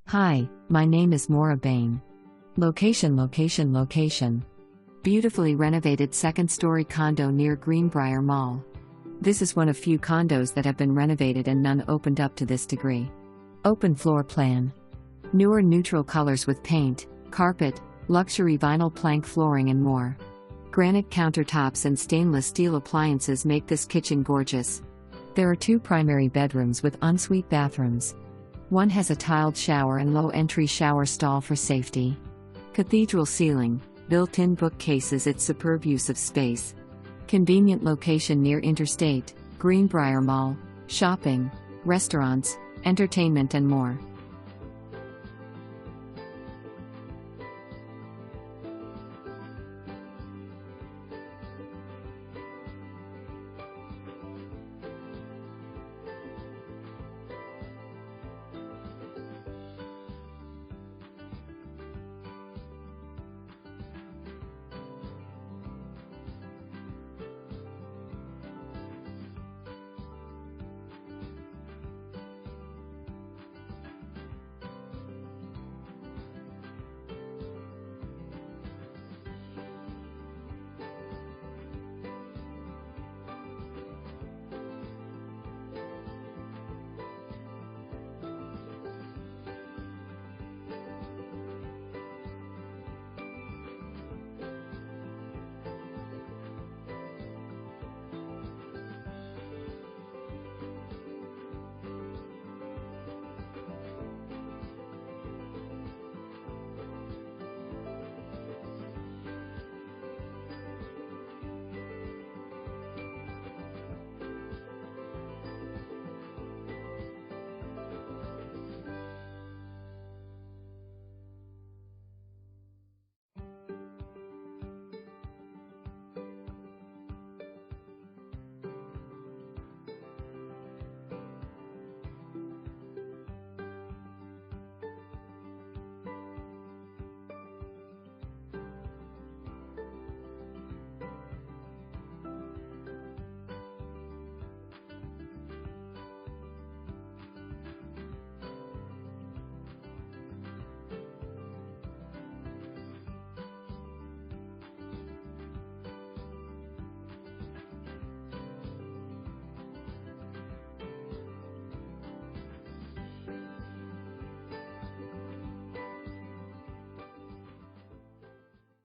Hi, my name is Maura Bain. Location. Beautifully renovated second-story condo near Greenbrier Mall. This is one of few condos that have been renovated and none opened up to this degree. Open floor plan. Newer neutral colors with paint, carpet, luxury vinyl plank flooring and more. Granite countertops and stainless steel appliances make this kitchen gorgeous. There are 2 primary bedrooms with ensuite bathrooms. One has a tiled shower and low-entry shower stall for safety. Cathedral ceiling, built-in bookcases. Its superb use of space. Convenient location near interstate, Greenbrier Mall, shopping, restaurants, entertainment and more.